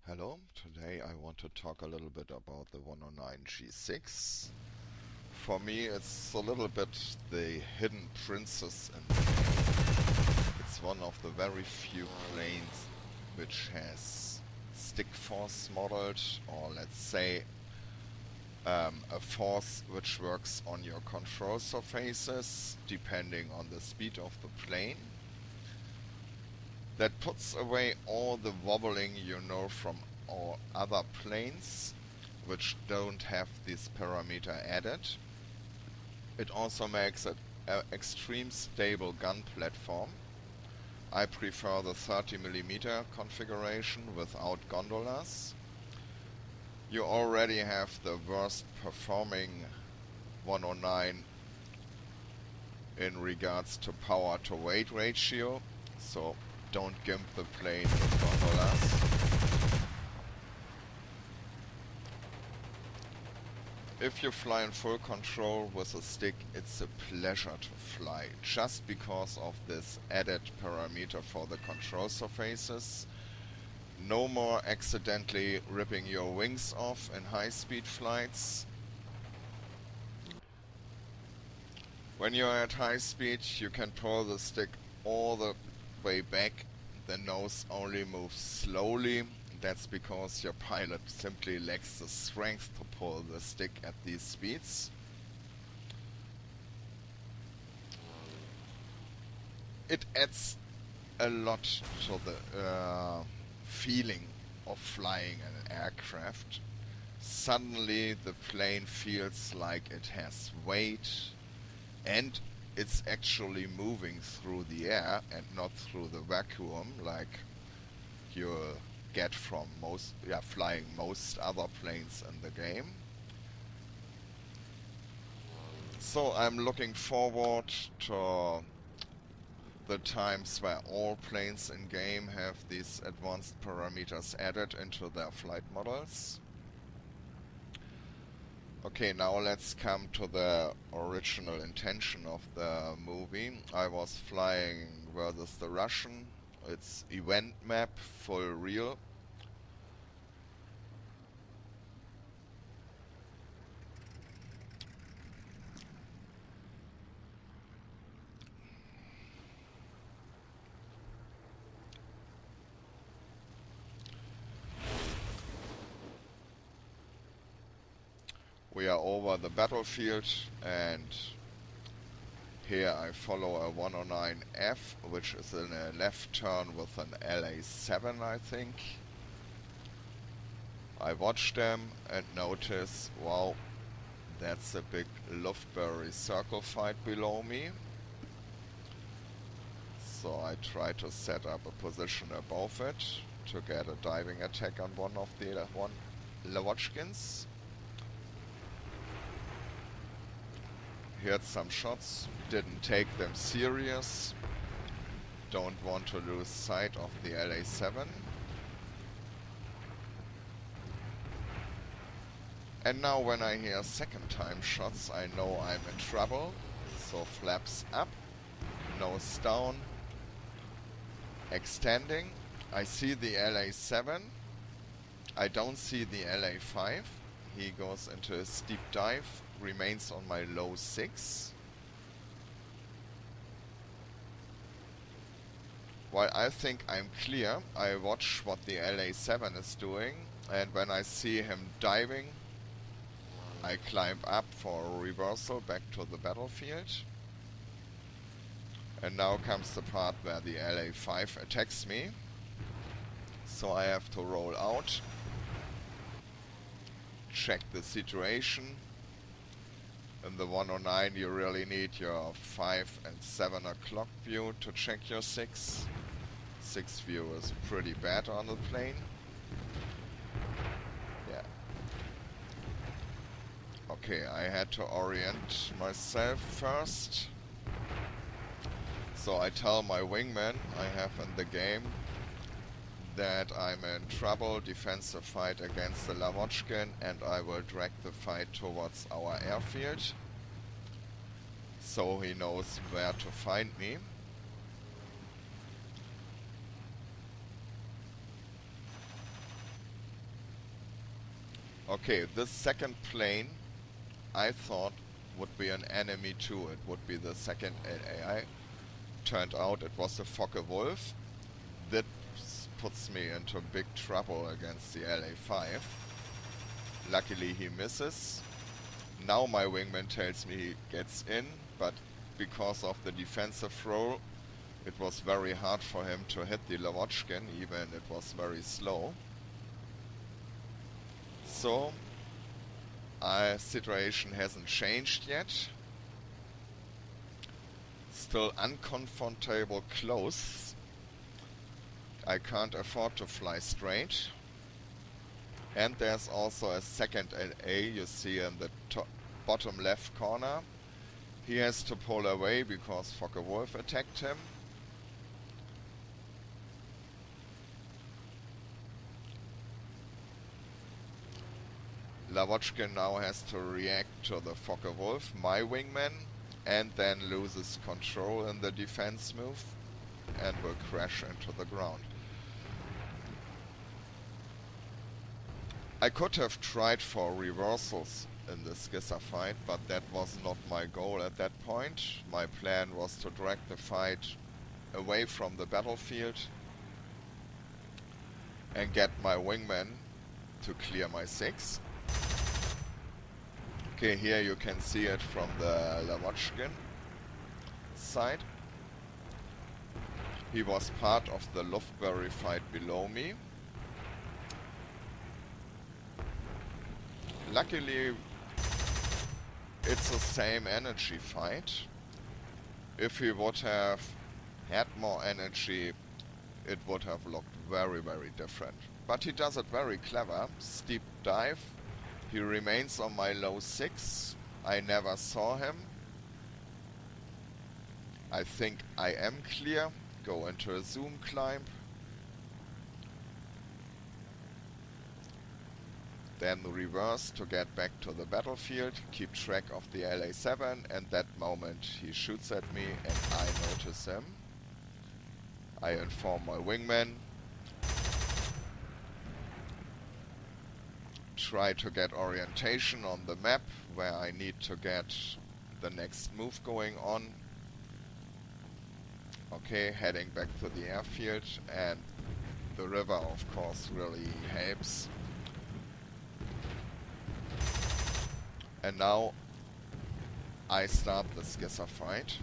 Hello, today I want to talk a little bit about the 109G6. For me it's a little bit the hidden princess in the game. It's one of the very few planes which has stick force modeled, or let's say a force which works on your control surfaces depending on the speed of the plane. That puts away all the wobbling you know from all other planes which don't have this parameter added. It also makes it an extreme stable gun platform. I prefer the 30mm configuration without gondolas. You already have the worst performing 109 in regards to power to weight ratio, so don't gimp the plane with gondolas. If you fly in full control with a stick, it's a pleasure to fly, just because of this added parameter for the control surfaces. No more accidentally ripping your wings off in high-speed flights. When you're at high speed, you can pull the stick all the way back. The nose only moves slowly. That's because your pilot simply lacks the strength to pull the stick at these speeds. It adds a lot to the feeling of flying an aircraft. Suddenly the plane feels like it has weight, and it's actually moving through the air and not through the vacuum like you'll get from flying most other planes in the game. So I'm looking forward to the times where all planes in game have these advanced parameters added into their flight models. Okay, now let's come to the original intention of the movie. I was flying versus the Russian. It's event map, full real. We are over the battlefield, and here I follow a 109F, which is in a left turn with an LA7, I think. I watch them and notice, wow, that's a big Luftberry circle fight below me. So I try to set up a position above it to get a diving attack on one of the Lavochkins. Heard some shots, didn't take them serious. Don't want to lose sight of the LA7. And now when I hear second time shots, I know I'm in trouble. So flaps up, nose down, extending. I see the LA7. I don't see the LA5. He goes into a steep dive, remains on my low 6. While I think I'm clear, I watch what the LA7 is doing, and when I see him diving, I climb up for a reversal back to the battlefield. And now comes the part where the LA5 attacks me. So I have to roll out, check the situation. In the 109 you really need your 5 and 7 o'clock view to check your 6. 6 view is pretty bad on the plane. Yeah. Okay, I had to orient myself first. So I tell my wingman I have in the game that I'm in trouble, defensive fight against the Lavochkin, and I will drag the fight towards our airfield, so he knows where to find me. Okay, this second plane I thought would be an enemy too. It would be the second AI. Turned out it was a Focke-Wulf. That puts me into big trouble against the LA-5. Luckily he misses. Now my wingman tells me he gets in, but because of the defensive role, it was very hard for him to hit the Lavochkin, even it was very slow. So, our situation hasn't changed yet. Still uncomfortable close. I can't afford to fly straight. And there's also a second LA you see in the bottom left corner. He has to pull away because Focke-Wulf attacked him. Lavochkin now has to react to the Focke-Wulf, my wingman, and then loses control in the defense move and will crash into the ground. I could have tried for reversals in the Skizzer fight, but that was not my goal at that point. My plan was to drag the fight away from the battlefield and get my wingman to clear my 6. Okay, here you can see it from the Lavochkin side. He was part of the Luftbury fight below me. Luckily, it's the same energy fight. If he would have had more energy, it would have looked very, very different. But he does it very clever. Steep dive. He remains on my low 6. I never saw him. I think I am clear. Go into a zoom climb. Then reverse to get back to the battlefield. Keep track of the LA-7, and that moment he shoots at me and I notice him. I inform my wingman. Try to get orientation on the map where I need to get the next move going on. Okay, heading back to the airfield, and the river of course really helps. And now I start the Skizzer fight.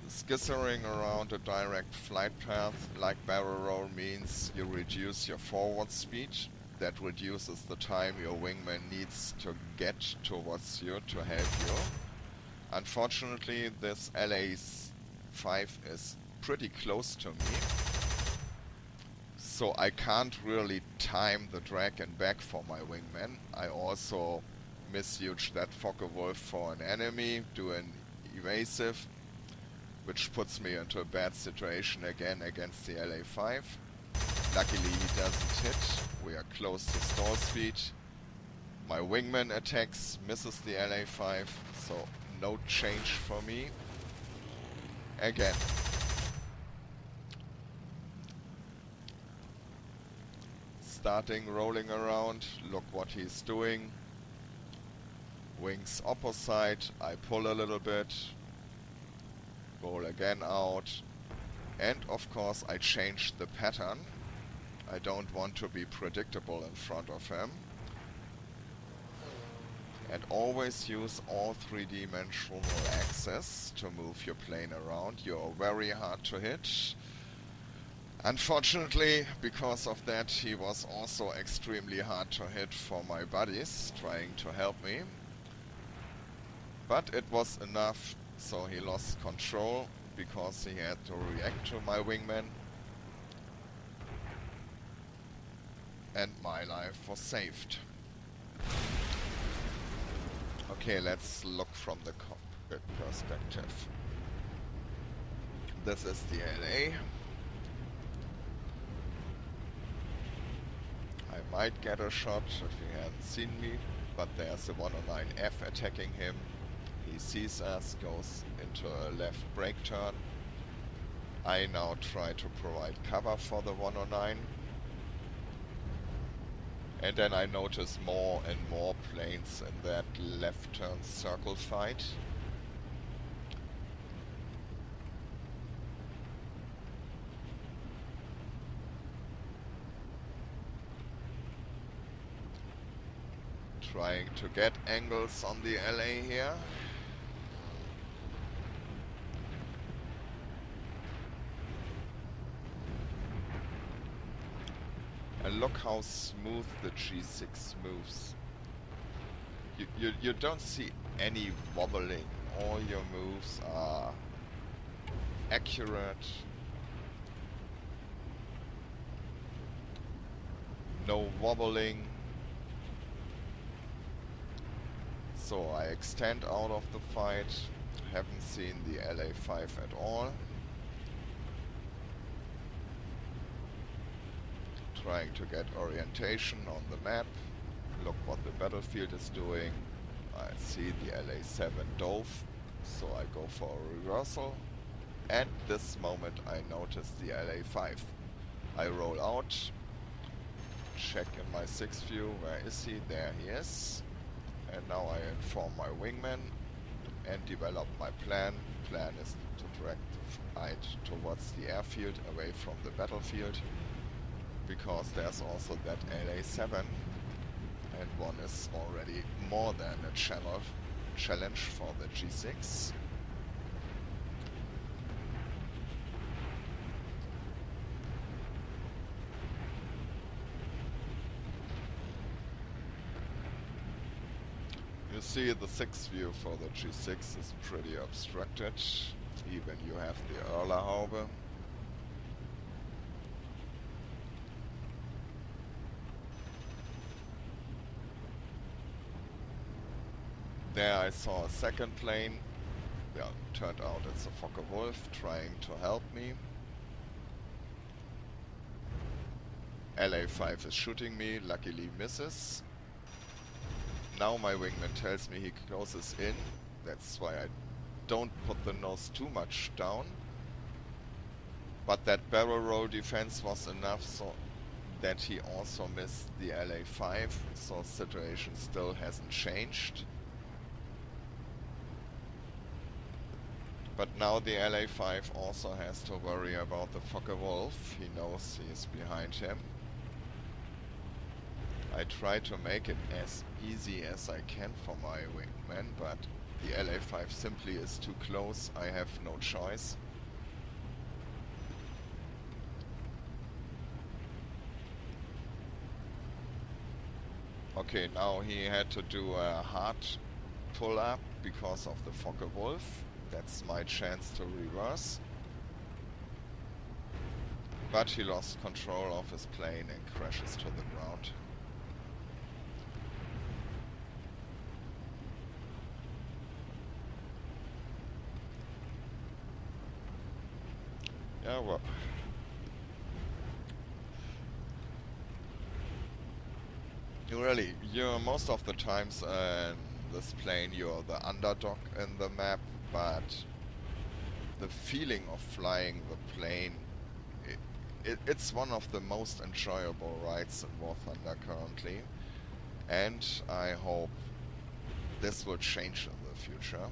Skizzering around a direct flight path like barrel roll means you reduce your forward speed. That reduces the time your wingman needs to get towards you to help you. Unfortunately, this LA-5 is pretty close to me, so I can't really time the drag and back for my wingman. I also misuse that Focke-Wulf for an enemy, do an evasive, which puts me into a bad situation again against the LA-5. Luckily he doesn't hit, we are close to stall speed. My wingman attacks, misses the LA-5, so no change for me. Again. Starting rolling around, look what he's doing. Wings opposite, I pull a little bit. Roll again out. And of course I change the pattern. I don't want to be predictable in front of him. And always use all three-dimensional axes to move your plane around. You're very hard to hit. Unfortunately, because of that, he was also extremely hard to hit for my buddies trying to help me. But it was enough, so he lost control because he had to react to my wingman. And my life was saved. Okay, let's look from the cockpit perspective. This is the LA. I might get a shot if he hadn't seen me, but there's a 109F attacking him. He sees us, goes into a left brake turn. I now try to provide cover for the 109. And then I notice more and more planes in that left turn circle fight. Trying to get angles on the LA here. And look how smooth the G6 moves. You don't see any wobbling. All your moves are accurate. No wobbling. So I extend out of the fight. Haven't seen the LA5 at all. Trying to get orientation on the map. Look what the battlefield is doing. I see the LA7 dove, so I go for a reversal. At this moment I notice the LA5. I roll out, check in my 6th view, where is he? There he is. And now I inform my wingman and develop my plan. Plan is to direct the fight towards the airfield, away from the battlefield, because there's also that LA7, and one is already more than a challenge for the G6. You see the 6th view for the G6 is pretty obstructed. Even you have the Erlerhaube. There I saw a second plane. Yeah, turned out it's a Focke-Wulf trying to help me. LA5 is shooting me, luckily misses. Now my wingman tells me he closes in. That's why I don't put the nose too much down. But that barrel roll defense was enough so that he also missed the LA5. So situation still hasn't changed. But now the LA5 also has to worry about the Focke-Wulf. He knows he's behind him. I try to make it as easy as I can for my wingman, but the LA5 simply is too close. I have no choice. Okay, now he had to do a hard pull-up because of the Focke-Wulf. That's my chance to reverse. But he lost control of his plane and crashes to the ground. Yeah, well. Really, you're most of the times in this plane you're the underdog in the map, but the feeling of flying the plane, it's one of the most enjoyable rides in War Thunder currently, and I hope this will change in the future.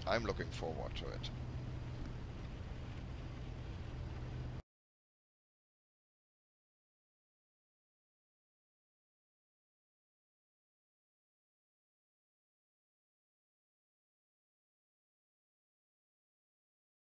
I'm looking forward to it.